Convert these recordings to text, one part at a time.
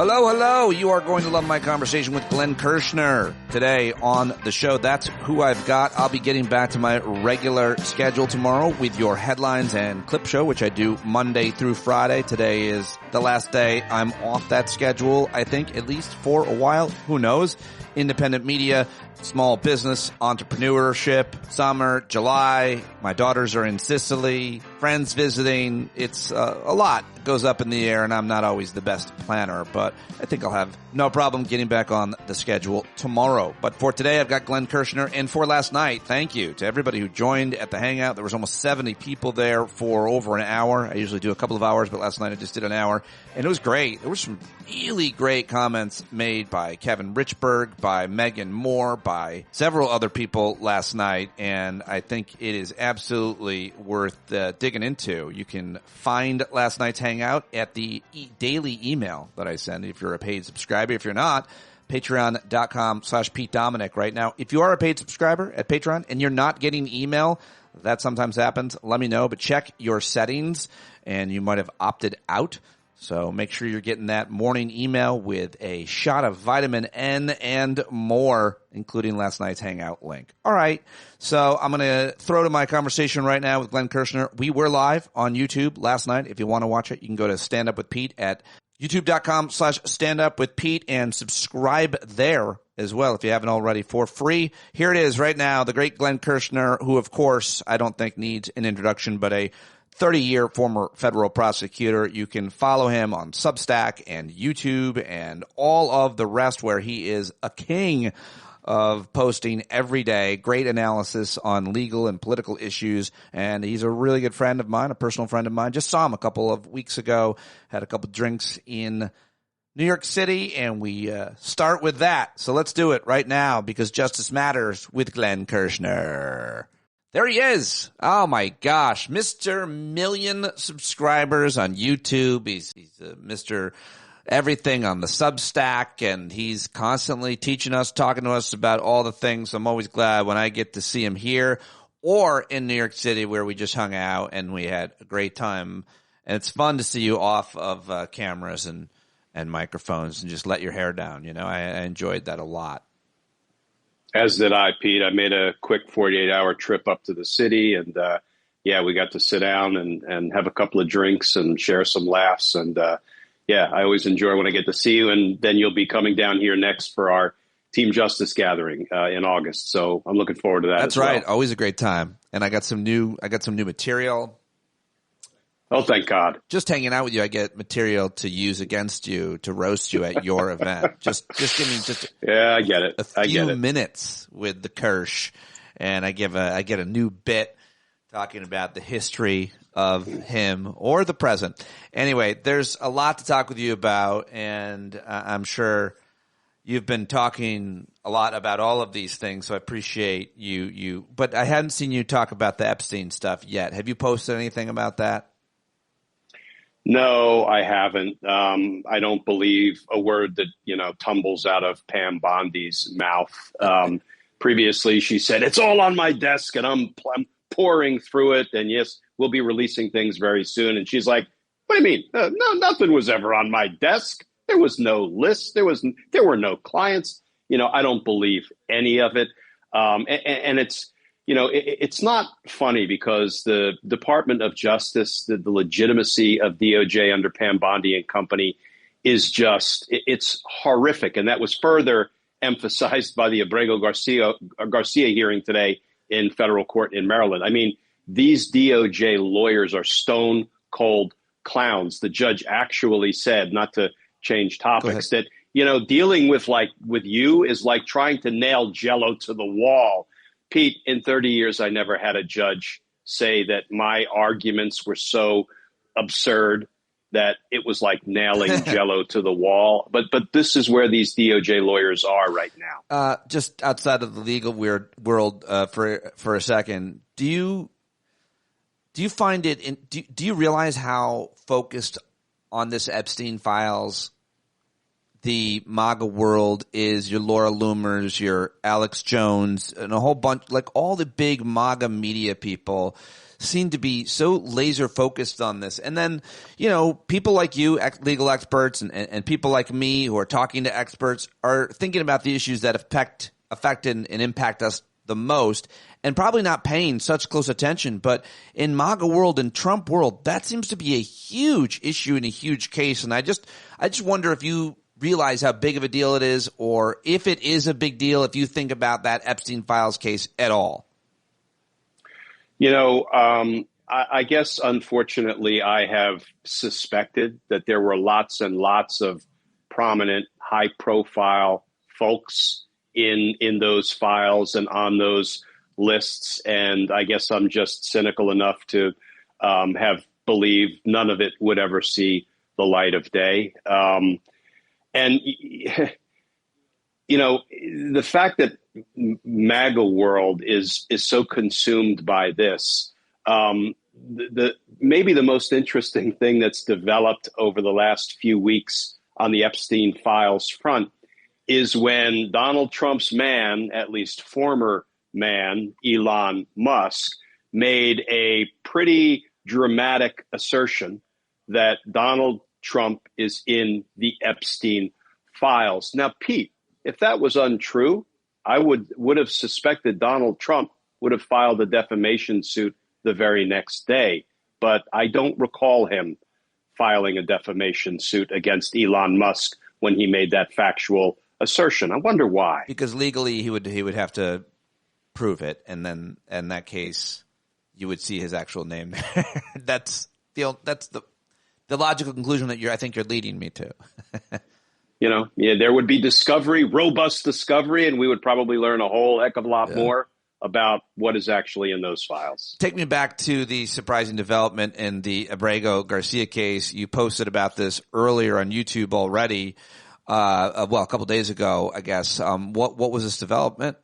Hello, hello. You are going to love my conversation with Glenn Kirschner today on the show. That's who I've got. I'll be getting back to my regular schedule tomorrow with your headlines and clip show, which I do Monday through Friday. Today is the last day I'm off that schedule, I think, at least for a while. Who knows? Independent media, small business, entrepreneurship, summer, July. My daughters are in Sicily, friends visiting. It's a lot goes up in the air, and I'm not always the best planner, but I think I'll have no problem getting back on the schedule tomorrow. But for today, I've got Glenn Kirschner, and for last night, thank you to everybody who joined at the Hangout. There was almost 70 people there for over an hour. I usually do a couple of hours, but last night I just did an hour, and it was great. There were some really great comments made by Kevin Richburg, by Megan Moore, by several other people last night, and I think it is absolutely worth digging into. You can find last night's Hangout at the daily email that I send if you're a paid subscriber. If you're not, patreon.com/Pete Dominick right now. If you are a paid subscriber at Patreon and you're not getting email, that sometimes happens, let me know, but check your settings and you might have opted out. So make sure you're getting that morning email with a shot of vitamin N and more, including last night's Hangout link. All right. So I'm going to throw to my conversation right now with Glenn Kirschner. We were live on YouTube last night. If you want to watch it, you can go to Stand Up with Pete at youtube.com/standupwithpete and subscribe there as well if you haven't already for free. Here it is right now, the great Glenn Kirschner, who, of course, I don't think needs an introduction, but a 30-year former federal prosecutor. You can follow him on Substack and YouTube and all of the rest, where he is a king of posting every day. Great analysis on legal and political issues. And he's a really good friend of mine, a personal friend of mine. Just saw him a couple of weeks ago, had a couple drinks in New York City, and we start with that. So let's do it right now, because justice matters with Glenn Kirschner. There he is. Oh, my gosh. Mr. Million subscribers on YouTube. He's Mr. Everything on the Substack, and he's constantly teaching us, talking to us about all the things. I'm always glad when I get to see him here or in New York City, where we just hung out and we had a great time. And it's fun to see you off of cameras and microphones and just let your hair down. You know, I enjoyed that a lot. As did I, Pete. I made a quick 48-hour trip up to the city, and we got to sit down and have a couple of drinks and share some laughs. And I always enjoy when I get to see you. And then you'll be coming down here next for our Team Justice gathering in August. So I'm looking forward to that. That's right. Well. Always a great time. And I got some new material. Oh, thank God. Just hanging out with you, I get material to use against you, to roast you at your event. Just give me I get it. A few minutes with the Kirsch, and I get a new bit talking about the history of him or the present. Anyway, there's a lot to talk with you about, and I'm sure you've been talking a lot about all of these things, so I appreciate you. But I hadn't seen you talk about the Epstein stuff yet. Have you posted anything about that? No, I haven't. I don't believe a word that, tumbles out of Pam Bondi's mouth. Previously, she said, it's all on my desk and I'm pouring through it. And yes, we'll be releasing things very soon. And she's like, what do you mean? No, nothing was ever on my desk. There was no list. There were no clients. I don't believe any of it. And it's, it's not funny, because the Department of Justice, the legitimacy of DOJ under Pam Bondi and company is it's horrific. And that was further emphasized by the Abrego Garcia hearing today in federal court in Maryland. I mean, these DOJ lawyers are stone cold clowns. The judge actually said, not to change topics, that, dealing with you is like trying to nail Jell-O to the wall. Pete, in 30 years, I never had a judge say that my arguments were so absurd that it was like nailing Jell-O to the wall. But this is where these DOJ lawyers are right now. Just outside of the legal world for a second, do you find it? Do you realize how focused on this Epstein files the MAGA world is? Your Laura Loomers, your Alex Jones, and a whole bunch, like all the big MAGA media people seem to be so laser focused on this. And then, people like you, legal experts, and people like me who are talking to experts are thinking about the issues that affect and impact us the most, and probably not paying such close attention. But in MAGA world and Trump world, that seems to be a huge issue and a huge case. And I just wonder if you realize how big of a deal it is, or if it is a big deal, if you think about that Epstein Files case at all. I guess, unfortunately, I have suspected that there were lots and lots of prominent, high-profile folks in those files and on those lists. And I guess I'm just cynical enough to have believed none of it would ever see the light of day. And, the fact that MAGA world is so consumed by this, maybe the most interesting thing that's developed over the last few weeks on the Epstein Files front is when Donald Trump's man, at least former man, Elon Musk, made a pretty dramatic assertion that Donald Trump is in the Epstein files. Now, Pete, if that was untrue, I would have suspected Donald Trump would have filed a defamation suit the very next day. But I don't recall him filing a defamation suit against Elon Musk when he made that factual assertion. I wonder why. Because legally he would have to prove it, and then in that case you would see his actual name there. That's the logical conclusion that I think you're leading me to. There would be discovery, robust discovery, and we would probably learn a whole heck of a lot more about what is actually in those files. Take me back to the surprising development in the Abrego Garcia case. You posted about this earlier on YouTube already, a couple days ago, I guess. What was this development?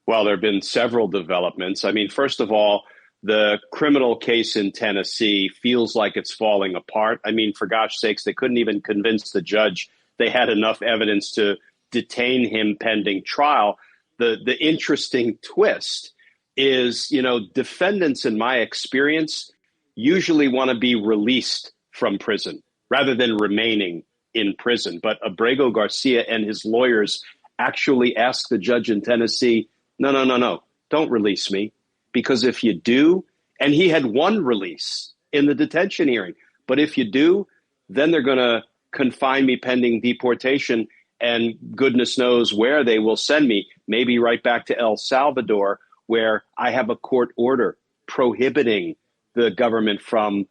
Well, there have been several developments. I mean, first of all, the criminal case in Tennessee feels like it's falling apart. I mean, for gosh sakes, they couldn't even convince the judge they had enough evidence to detain him pending trial. The interesting twist is, defendants, in my experience, usually want to be released from prison rather than remaining in prison. But Abrego Garcia and his lawyers actually asked the judge in Tennessee, no, don't release me. Because if you do, and he had one release in the detention hearing, but if you do, then they're going to confine me pending deportation, and goodness knows where they will send me, maybe right back to El Salvador, where I have a court order prohibiting the government from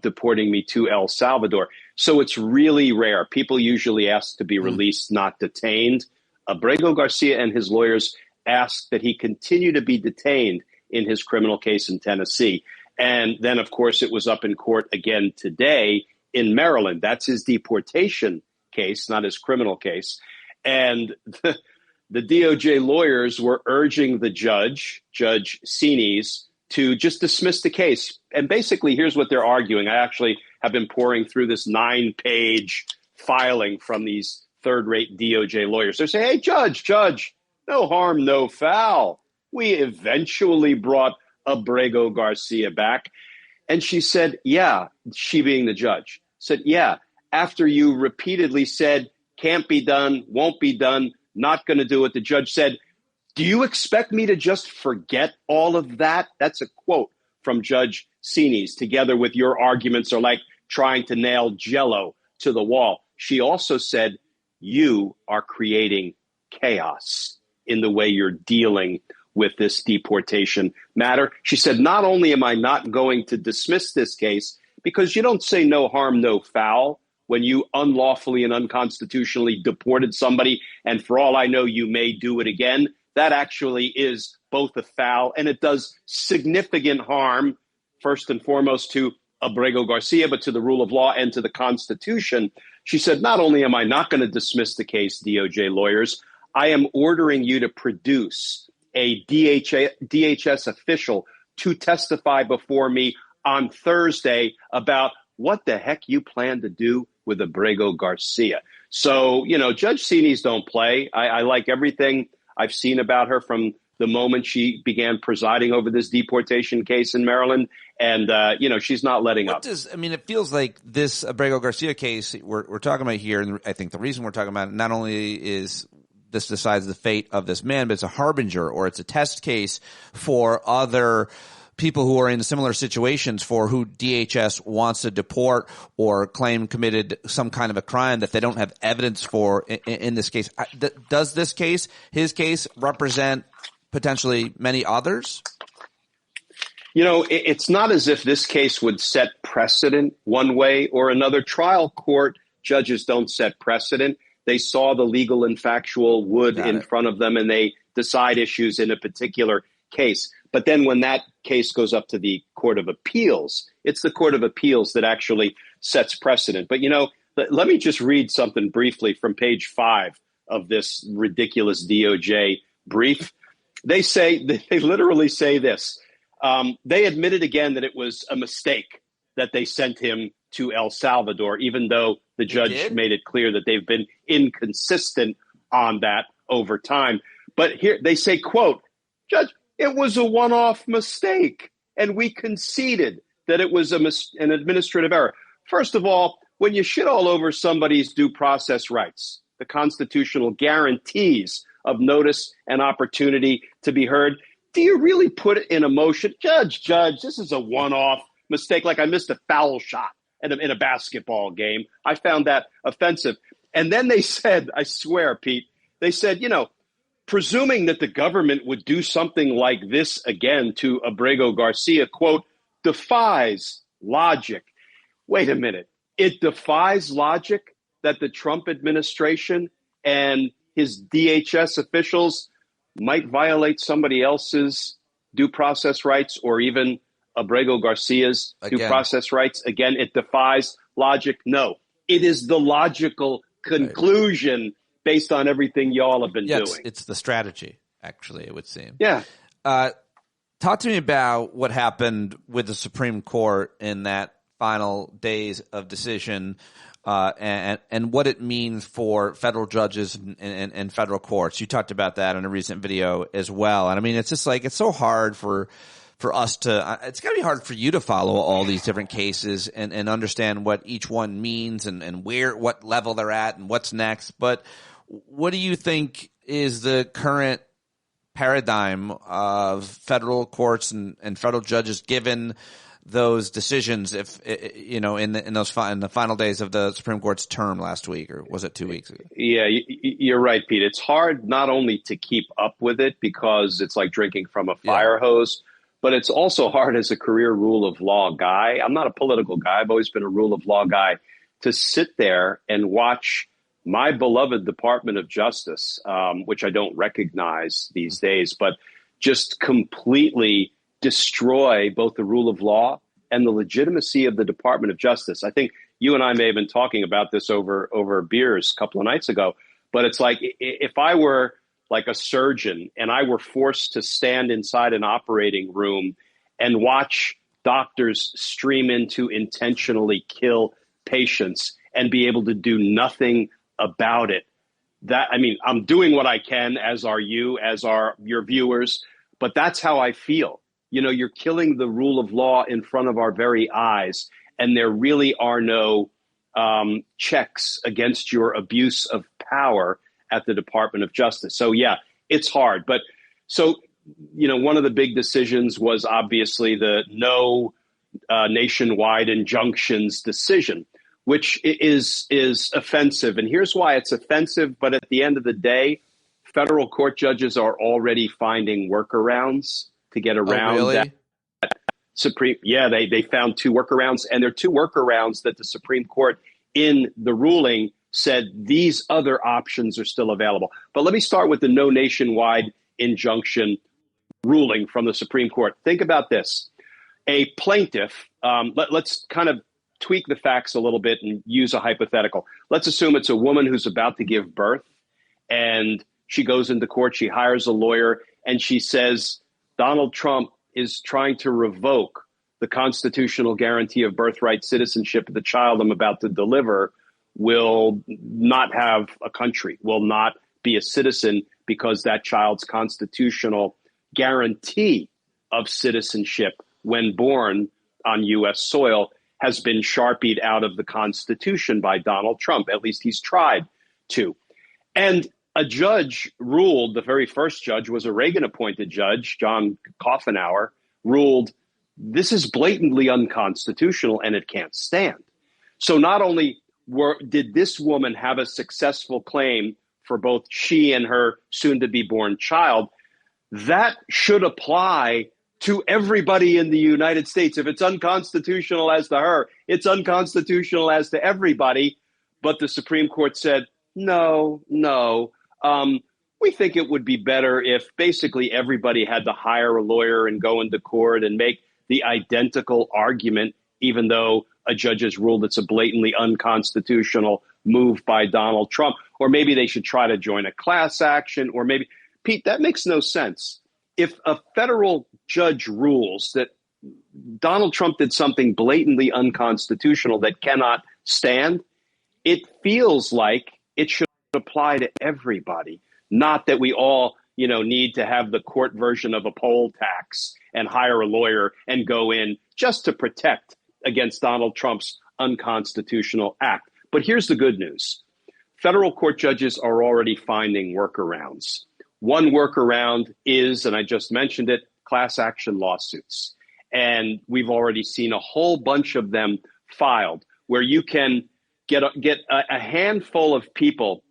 deporting me to El Salvador. So it's really rare. People usually ask to be released, not detained. Abrego Garcia and his lawyers asked that he continue to be detained in his criminal case in Tennessee. And then, of course, it was up in court again today in Maryland. That's his deportation case, not his criminal case. And the DOJ lawyers were urging the Judge Sines, to just dismiss the case. And basically, here's what they're arguing. I actually have been pouring through this 9-page filing from these third-rate DOJ lawyers. They're saying, hey, Judge, no harm, no foul. We eventually brought Abrego Garcia back. And she said, yeah, she being the judge, said, yeah, after you repeatedly said, can't be done, won't be done, not going to do it, the judge said, do you expect me to just forget all of that? That's a quote from Judge Sines. Together with your arguments are like trying to nail Jell-O to the wall. She also said, you are creating chaos in the way you're dealing with this deportation matter. She said, not only am I not going to dismiss this case, because you don't say no harm, no foul when you unlawfully and unconstitutionally deported somebody, and for all I know, you may do it again. That actually is both a foul and it does significant harm, first and foremost to Abrego Garcia, but to the rule of law and to the Constitution. She said, not only am I not going to dismiss the case, DOJ lawyers, I am ordering you to produce a DHS official to testify before me on Thursday about what the heck you plan to do with Abrego Garcia. So, Judge Sines don't play. I like everything I've seen about her from the moment she began presiding over this deportation case in Maryland. And, she's not letting up. It feels like this Abrego Garcia case we're talking about here, and I think the reason we're talking about it, not only is this decides the fate of this man, but it's a harbinger, or it's a test case for other people who are in similar situations for who DHS wants to deport or claim committed some kind of a crime that they don't have evidence for in this case. Does this case, his case, represent potentially many others? It's not as if this case would set precedent one way or another. Trial court judges don't set precedent. They saw the legal and factual wood in front of them, and they decide issues in a particular case. But then when that case goes up to the Court of Appeals, it's the Court of Appeals that actually sets precedent. But, let me just read something briefly from page 5 of this ridiculous DOJ brief. They literally say this. They admitted again that it was a mistake that they sent him to El Salvador, even though the judge made it clear that they've been inconsistent on that over time. But here they say, quote, Judge, it was a one-off mistake, and we conceded that it was an administrative error. First of all, when you shit all over somebody's due process rights, the constitutional guarantees of notice and opportunity to be heard, do you really put it in a motion? Judge, this is a one-off mistake. Like I missed a foul shot in a basketball game. I found that offensive. And then they said, I swear, Pete, they said, presuming that the government would do something like this again to Abrego Garcia, quote, defies logic. Wait a minute. It defies logic that the Trump administration and his DHS officials might violate somebody else's due process rights, or even Abrego Garcia's due process rights. Again, it defies logic. No, it is the logical conclusion based on everything y'all have been doing. It's the strategy, actually, it would seem. Yeah. Talk to me about what happened with the Supreme Court in that final days of decision, and what it means for federal judges and federal courts. You talked about that in a recent video as well. And it's just like, it's so hard for us to, it's gotta be hard for you to follow all these different cases and understand what each one means and what level they're at and what's next. But what do you think is the current paradigm of federal courts and federal judges given those decisions, if in the final days of the Supreme Court's term last week, or was it 2 weeks ago? Yeah, you're right, Pete. It's hard not only to keep up with it because it's like drinking from a fire hose, but it's also hard as a career rule of law guy. I'm not a political guy. I've always been a rule of law guy, to sit there and watch my beloved Department of Justice, which I don't recognize these days, but just completely destroy both the rule of law and the legitimacy of the Department of Justice. I think you and I may have been talking about this over beers a couple of nights ago, but it's like if I were like a surgeon and I were forced to stand inside an operating room and watch doctors stream in to intentionally kill patients and be able to do nothing about it. I'm doing what I can, as are you, as are your viewers, but that's how I feel. You're killing the rule of law in front of our very eyes, and there really are no checks against your abuse of power at the Department of Justice. So, yeah, it's hard. But one of the big decisions was obviously the no nationwide injunctions decision, which is offensive. And here's why it's offensive. But at the end of the day, federal court judges are already finding workarounds to get around that. They found 2 workarounds, and there are 2 workarounds that the Supreme Court in the ruling said these other options are still available. But let me start with the no nationwide injunction ruling from the Supreme Court. Think about this. A plaintiff, let's kind of tweak the facts a little bit and use a hypothetical. Let's assume it's a woman who's about to give birth, and she goes into court, she hires a lawyer, and she says, Donald Trump is trying to revoke the constitutional guarantee of birthright citizenship. The child I'm about to deliver will not have a country, will not be a citizen because that child's constitutional guarantee of citizenship when born on U.S. soil has been sharpied out of the Constitution by Donald Trump. At least he's tried to. And a judge ruled, the very first judge was a Reagan-appointed judge, John Coffenauer, ruled this is blatantly unconstitutional and it can't stand. So not only did this woman have a successful claim for both she and her soon-to-be-born child, that should apply to everybody in the United States. If it's unconstitutional as to her, it's unconstitutional as to everybody. But the Supreme Court said, no. We think it would be better if basically everybody had to hire a lawyer and go into court and make the identical argument, even though a judge has ruled it's a blatantly unconstitutional move by Donald Trump. Or maybe they should try to join a class action, or maybe, Pete, that makes no sense. If a federal judge rules that Donald Trump did something blatantly unconstitutional that cannot stand, it feels like it should apply to everybody, not that we all, need to have the court version of a poll tax and hire a lawyer and go in just to protect against Donald Trump's unconstitutional act. But here's the good news. Federal court judges are already finding workarounds. One workaround is, and I just mentioned it, class action lawsuits. And we've already seen a whole bunch of them filed where you can get a handful of people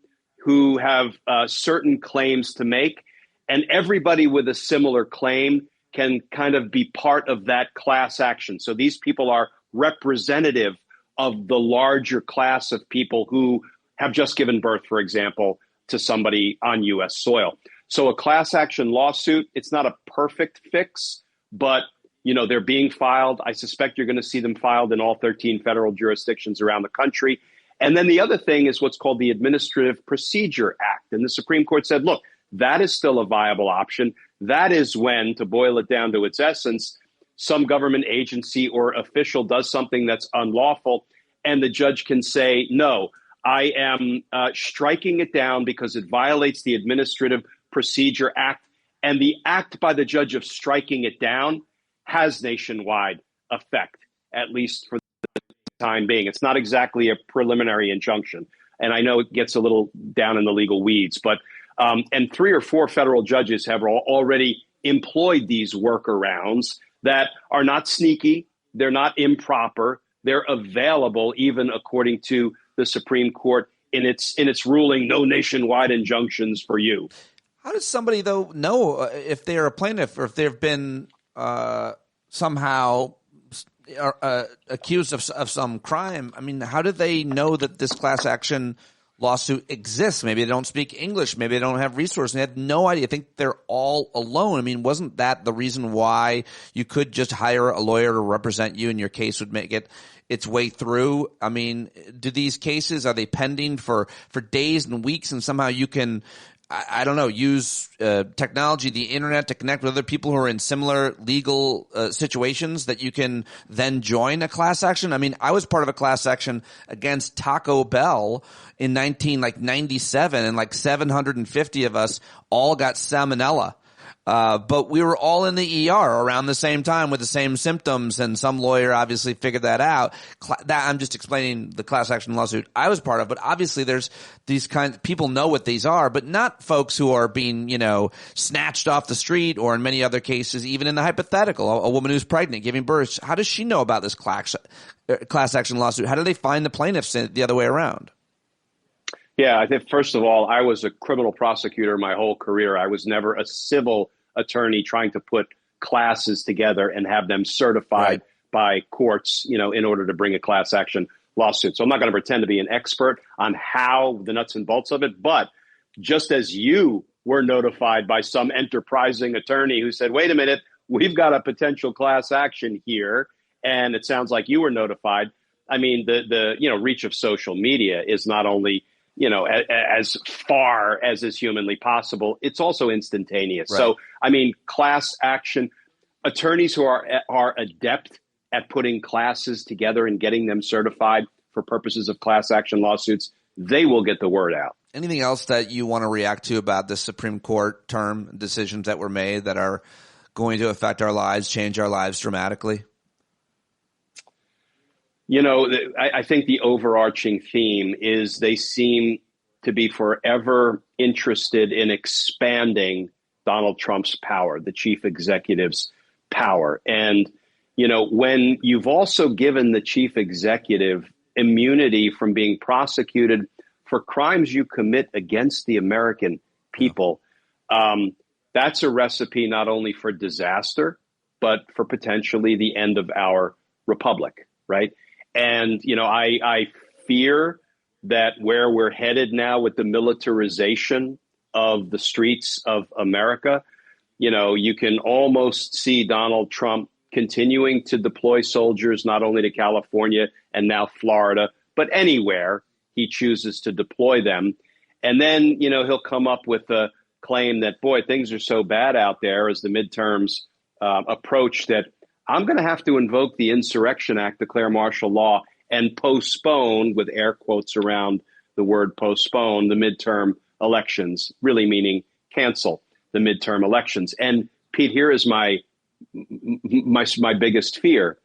who have certain claims to make, and everybody with a similar claim can kind of be part of that class action. So these people are representative of the larger class of people who have just given birth, for example, to somebody on U.S. soil. So a class action lawsuit, it's not a perfect fix, but they're being filed. I suspect you're going to see them filed in all 13 federal jurisdictions around the country. And then the other thing is what's called the Administrative Procedure Act. And the Supreme Court said, look, that is still a viable option. That is when, to boil it down to its essence, some government agency or official does something that's unlawful, and the judge can say, no, I am striking it down because it violates the Administrative Procedure Act. And the act by the judge of striking it down has nationwide effect, at least for the time being. It's not exactly a preliminary injunction. And I know it gets a little down in the legal weeds, but and 3 or 4 federal judges have already employed these workarounds that are not sneaky. They're not improper. They're available, even according to the Supreme Court in its ruling, no nationwide injunctions for you. How does somebody, though, know if they're a plaintiff or if they've been somehow accused of some crime? I mean, how do they know that this class action lawsuit exists? Maybe they don't speak English. Maybe they don't have resources. They have no idea. I think they're all alone. I mean, wasn't that the reason why you could just hire a lawyer to represent you and your case would make it its way through? I mean, do these cases, are they pending for days and weeks, and somehow you can, I don't know, use technology, the internet, to connect with other people who are in similar legal situations that you can then join a class action? I mean, I was part of a class action against Taco Bell in 1997, and 750 of us all got salmonella. But we were all in the ER around the same time with the same symptoms, and some lawyer obviously figured that out. I'm just explaining the class action lawsuit I was part of, but obviously there's these kinds of people know what these are, but not folks who are being, snatched off the street, or in many other cases, even in the hypothetical, a woman who's pregnant giving birth. How does she know about this class action lawsuit? How do they find the plaintiffs the other way around? Yeah, I think, first of all, I was a criminal prosecutor my whole career. I was never a civil attorney trying to put classes together and have them certified by courts, in order to bring a class action lawsuit. So I'm not going to pretend to be an expert on how the nuts and bolts of it. But just as you were notified by some enterprising attorney who said, wait a minute, we've got a potential class action here, and it sounds like you were notified. I mean, the reach of social media is not only as far as is humanly possible, it's also instantaneous. Right. So, I mean, class action attorneys who are adept at putting classes together and getting them certified for purposes of class action lawsuits, they will get the word out. Anything else that you want to react to about the Supreme Court term decisions that were made that are going to affect our lives, change our lives dramatically? You know, I think the overarching theme is they seem to be forever interested in expanding Donald Trump's power, the chief executive's power. And, you know, when you've also given the chief executive immunity from being prosecuted for crimes you commit against the American people, that's a recipe not only for disaster, but for potentially the end of our republic, right? And, you know, I fear that where we're headed now with the militarization of the streets of America, you know, you can almost see Donald Trump continuing to deploy soldiers not only to California and now Florida, but anywhere he chooses to deploy them. And then, you know, he'll come up with a claim that, boy, things are so bad out there as the midterms approach that I'm going to have to invoke the Insurrection Act, declare martial law, and postpone, with air quotes around the word postpone, the midterm elections, really meaning cancel the midterm elections. And Pete, here is my biggest fear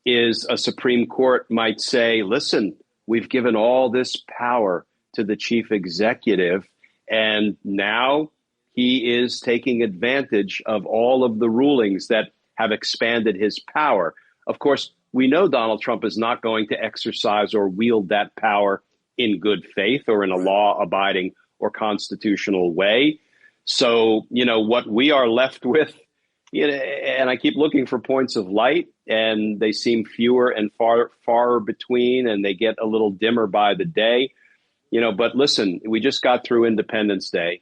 is a Supreme Court might say, listen, we've given all this power to the chief executive, and now he is taking advantage of all of the rulings that have expanded his power. Of course, we know Donald Trump is not going to exercise or wield that power in good faith or in a law-abiding or constitutional way. So, you know, what we are left with, you know, and I keep looking for points of light, and they seem fewer and far between, and they get a little dimmer by the day. You know, but listen, we just got through Independence Day,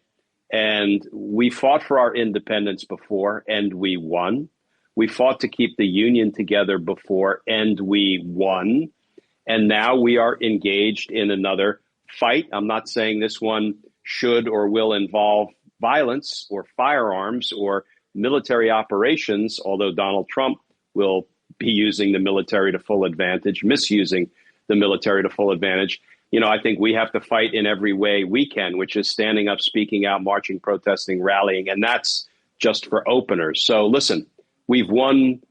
and we fought for our independence before, and we won. We fought to keep the Union together before, and we won. And now we are engaged in another fight. I'm not saying this one should or will involve violence or firearms or military operations, although Donald Trump will be using the military to full advantage, misusing the military to full advantage. You know, I think we have to fight in every way we can, which is standing up, speaking out, marching, protesting, rallying, and that's just for openers. So listen, we've won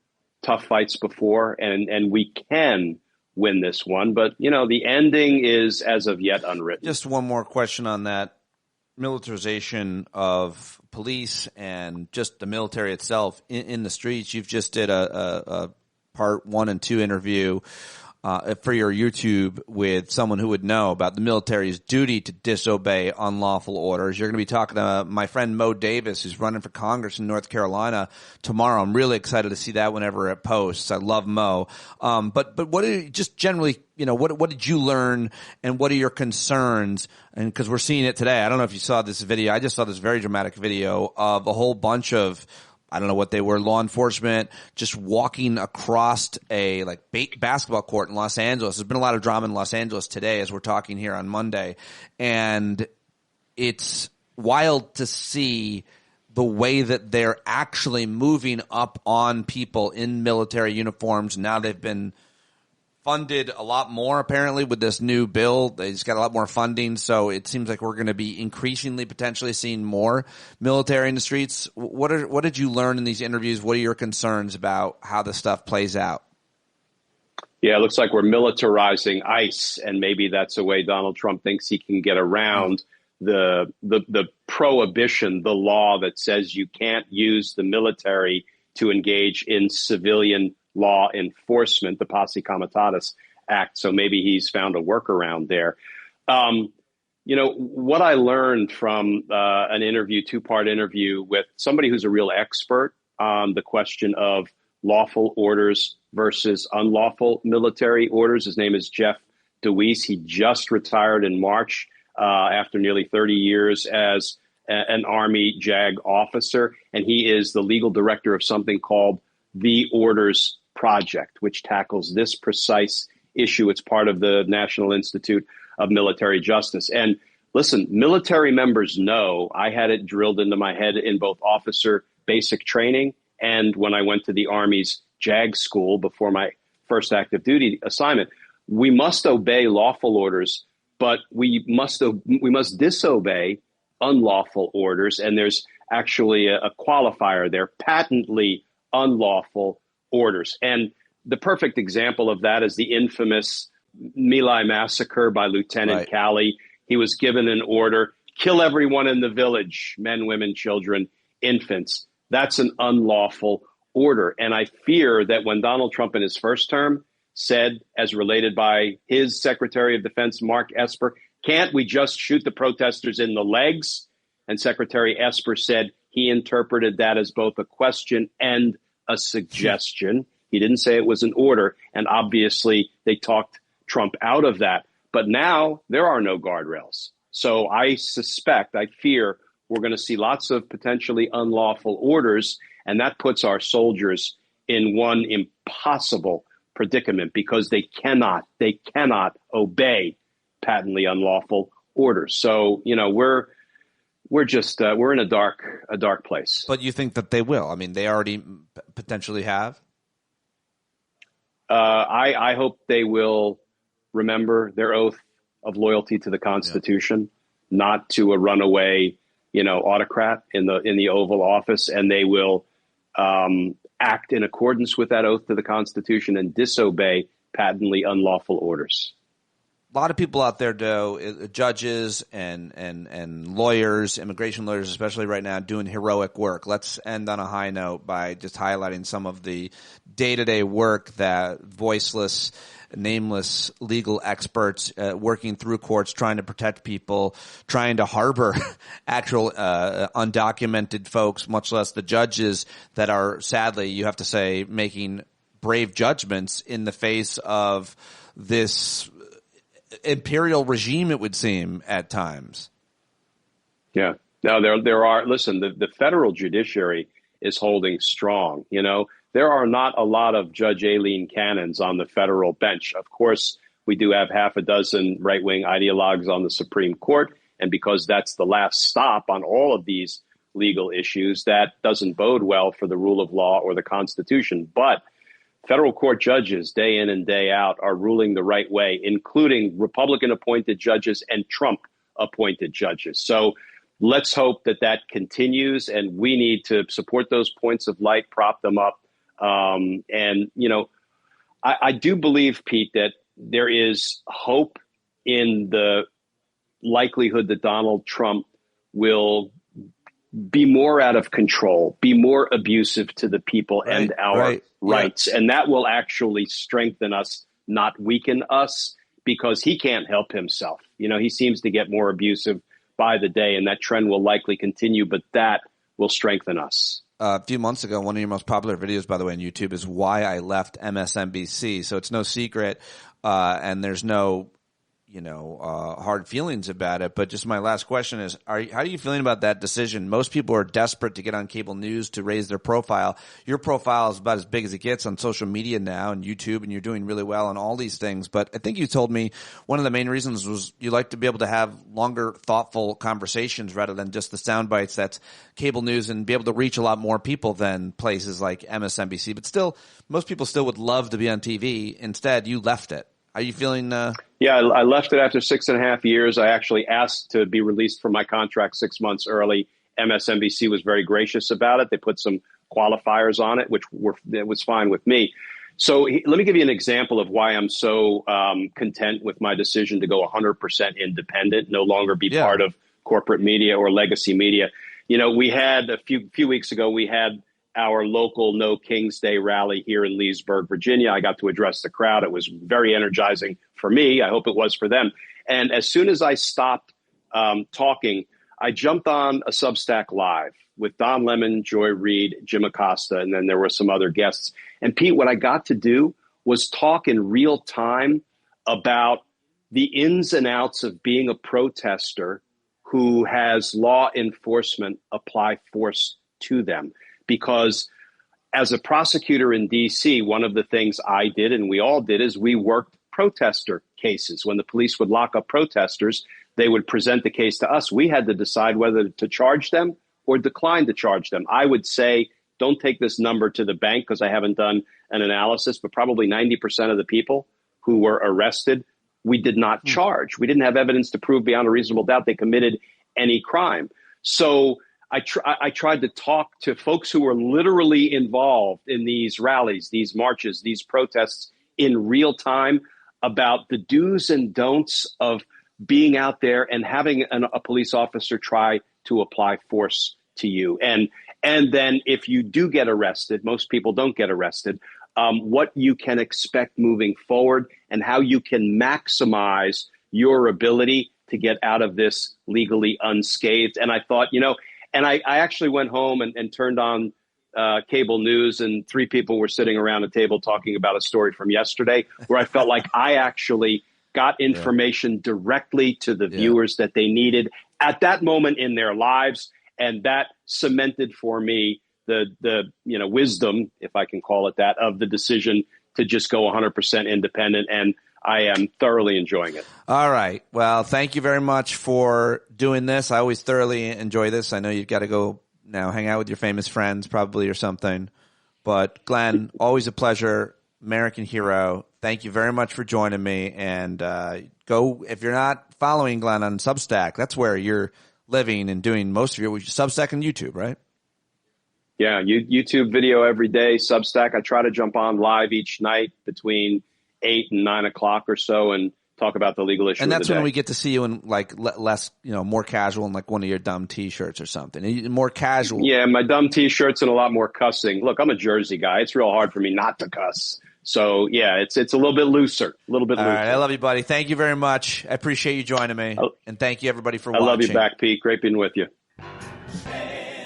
tough fights before, and we can win this one. But, you know, the ending is as of yet unwritten. Just one more question on that militarization of police and just the military itself in the streets. You've just did a part 1 and 2 interview for your YouTube with someone who would know about the military's duty to disobey unlawful orders. You're going to be talking to my friend Mo Davis, who's running for Congress in North Carolina tomorrow. I'm really excited to see that whenever it posts. I love Mo. But what are just generally, you know, what did you learn, and what are your concerns? And because we're seeing it today, I don't know if you saw this video. I just saw this very dramatic video of a whole bunch of, I don't know what they were, law enforcement just walking across a basketball court in Los Angeles. There's been a lot of drama in Los Angeles today as we're talking here on Monday. And it's wild to see the way that they're actually moving up on people in military uniforms. Now they've been funded a lot more, apparently, with this new bill. They just got a lot more funding, so it seems like we're going to be increasingly potentially seeing more military in the streets. What did you learn in these interviews? What are your concerns about how this stuff plays out? Yeah, it looks like we're militarizing ICE, and maybe that's a way Donald Trump thinks he can get around the prohibition, the law that says you can't use the military to engage in civilian law enforcement, the Posse Comitatus Act. So maybe he's found a workaround there. You know, what I learned from an interview, 2-part interview with somebody who's a real expert on the question of lawful orders versus unlawful military orders. His name is Jeff DeWeese. He just retired in March after nearly 30 years as an Army JAG officer. And he is the legal director of something called the Orders Project, which tackles this precise issue. It's part of the National Institute of Military Justice. And listen, military members know, I had it drilled into my head in both officer basic training and when I went to the Army's JAG school before my first active duty assignment. We must obey lawful orders, but we must disobey unlawful orders. And there's actually a qualifier there, patently unlawful orders. And the perfect example of that is the infamous My Lai massacre by Lieutenant Calley. He was given an order, kill everyone in the village, men, women, children, infants. That's an unlawful order. And I fear that when Donald Trump in his first term said, as related by his Secretary of Defense, Mark Esper, can't we just shoot the protesters in the legs? And Secretary Esper said he interpreted that as both a question and a suggestion. He didn't say it was an order. And obviously they talked Trump out of that. But now there are no guardrails. So I fear we're going to see lots of potentially unlawful orders. And that puts our soldiers in one impossible predicament because they cannot obey patently unlawful orders. So, we're in a dark place. But you think that they will? I mean, they already potentially have. I hope they will remember their oath of loyalty to the Constitution, not to a runaway, autocrat in the Oval Office, and they will act in accordance with that oath to the Constitution and disobey patently unlawful orders. A lot of people out there, though, judges and lawyers, immigration lawyers, especially right now, doing heroic work. Let's end on a high note by just highlighting some of the day-to-day work that voiceless, nameless legal experts working through courts, trying to protect people, trying to harbor actual undocumented folks, much less the judges that are, sadly, you have to say, making brave judgments in the face of this imperial regime, it would seem, at times. Yeah. No, there are. Listen, the federal judiciary is holding strong. There are not a lot of Judge Aileen Cannons on the federal bench. Of course, we do have half a dozen right-wing ideologues on the Supreme Court. And because that's the last stop on all of these legal issues, that doesn't bode well for the rule of law or the Constitution. But federal court judges, day in and day out, are ruling the right way, including Republican-appointed judges and Trump-appointed judges. So let's hope that continues, and we need to support those points of light, prop them up. I do believe, Pete, that there is hope in the likelihood that Donald Trump will be more out of control, be more abusive to the people and our rights. Yeah. And that will actually strengthen us, not weaken us, because he can't help himself. He seems to get more abusive by the day, and that trend will likely continue, but that will strengthen us. A few months ago, one of your most popular videos, by the way, on YouTube is why I left MSNBC. So it's no secret, and there's no hard feelings about it. But just my last question is, how are you feeling about that decision? Most people are desperate to get on cable news to raise their profile. Your profile is about as big as it gets on social media now and YouTube, and you're doing really well on all these things. But I think you told me one of the main reasons was you like to be able to have longer, thoughtful conversations rather than just the sound bites that's cable news, and be able to reach a lot more people than places like MSNBC. But still, most people still would love to be on TV. Instead, you left it. Are you feeling Yeah, I left it after 6.5 years. I actually asked to be released from my contract 6 months early. MSNBC was very gracious about it. They put some qualifiers on it, it was fine with me. So let me give you an example of why I'm so content with my decision to go 100% independent, no longer be part of corporate media or legacy media. We had a few weeks ago, we had our local No King's Day rally here in Leesburg, Virginia. I got to address the crowd. It was very energizing for me. I hope it was for them. And as soon as I stopped talking, I jumped on a Substack Live with Don Lemon, Joy Reid, Jim Acosta, and then there were some other guests. And Pete, what I got to do was talk in real time about the ins and outs of being a protester who has law enforcement apply force to them. Because as a prosecutor in DC, one of the things I did and we all did is we worked protester cases. When the police would lock up protesters, they would present the case to us. We had to decide whether to charge them or decline to charge them. I would say, don't take this number to the bank because I haven't done an analysis, but probably 90% of the people who were arrested we did not charge. We didn't have evidence to prove beyond a reasonable doubt they committed any crime. So I tried to talk to folks who were literally involved in these rallies, these marches, these protests in real time about the do's and don'ts of being out there and having a police officer try to apply force to you. And then if you do get arrested, most people don't get arrested, what you can expect moving forward and how you can maximize your ability to get out of this legally unscathed. And I thought, and I actually went home and turned on cable news, and 3 people were sitting around a table talking about a story from yesterday where I felt like I actually got information directly to the viewers that they needed at that moment in their lives. And that cemented for me the wisdom, if I can call it that, of the decision to just go 100% independent. And I am thoroughly enjoying it. All right. Well, thank you very much for doing this. I always thoroughly enjoy this. I know you've got to go now hang out with your famous friends probably or something. But Glenn, always a pleasure. American hero. Thank you very much for joining me. And go, if you're not following Glenn on Substack, that's where you're living and doing most of your Substack and YouTube, right? Yeah, YouTube video every day, Substack. I try to jump on live each night between 8 and 9 o'clock or so and talk about the legal issue. And that's of the when day. we get to see you in like less, more casual in like one of your dumb T-shirts or something. More casual. Yeah, my dumb T-shirts and a lot more cussing. Look, I'm a Jersey guy. It's real hard for me not to cuss. So yeah, it's a little bit looser, All right, I love you, buddy. Thank you very much. I appreciate you joining me, and thank you everybody for watching. I love you back, Pete. Great being with you.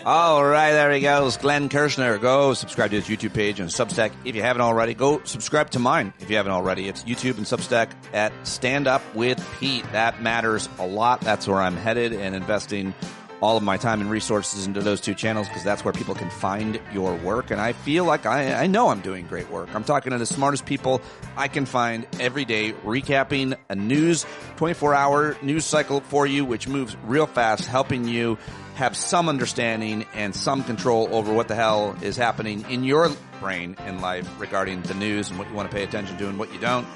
All right, there he goes, Glenn Kirschner. Go subscribe to his YouTube page and Substack if you haven't already. Go subscribe to mine if you haven't already. It's YouTube and Substack at Stand Up with Pete. That matters a lot. That's where I'm headed and investing all of my time and resources into those 2 channels because that's where people can find your work. And I feel like I know I'm doing great work. I'm talking to the smartest people I can find every day, recapping a 24-hour news cycle for you, which moves real fast, helping you have some understanding and some control over what the hell is happening in your brain in life regarding the news and what you want to pay attention to and what you don't,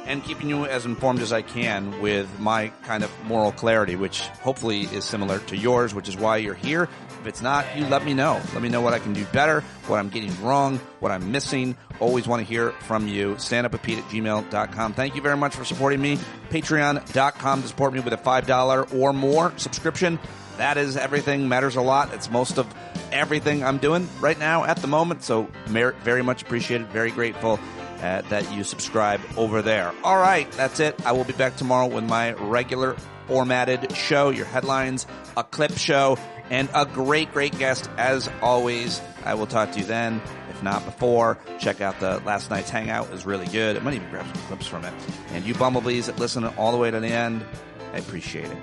and keeping you as informed as I can with my kind of moral clarity, which hopefully is similar to yours, which is why you're here. If it's not, you let me know. Let me know what I can do better, what I'm getting wrong, what I'm missing. Always want to hear from you. standupwithpete@gmail.com. Thank you very much for supporting me. Patreon.com to support me with a $5 or more subscription. That is everything. Matters a lot. It's most of everything I'm doing right now at the moment. So very much appreciated. Very grateful that you subscribe over there. All right. That's it. I will be back tomorrow with my regular formatted show, your headlines, a clip show, and a great, great guest as always. I will talk to you then. If not before, check out the last night's hangout. It was really good. I might even grab some clips from it. And you bumblebees that listen all the way to the end, I appreciate it.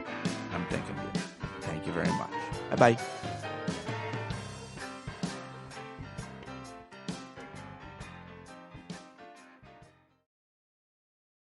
I'm thinking of you. Thank you very much. Bye-bye.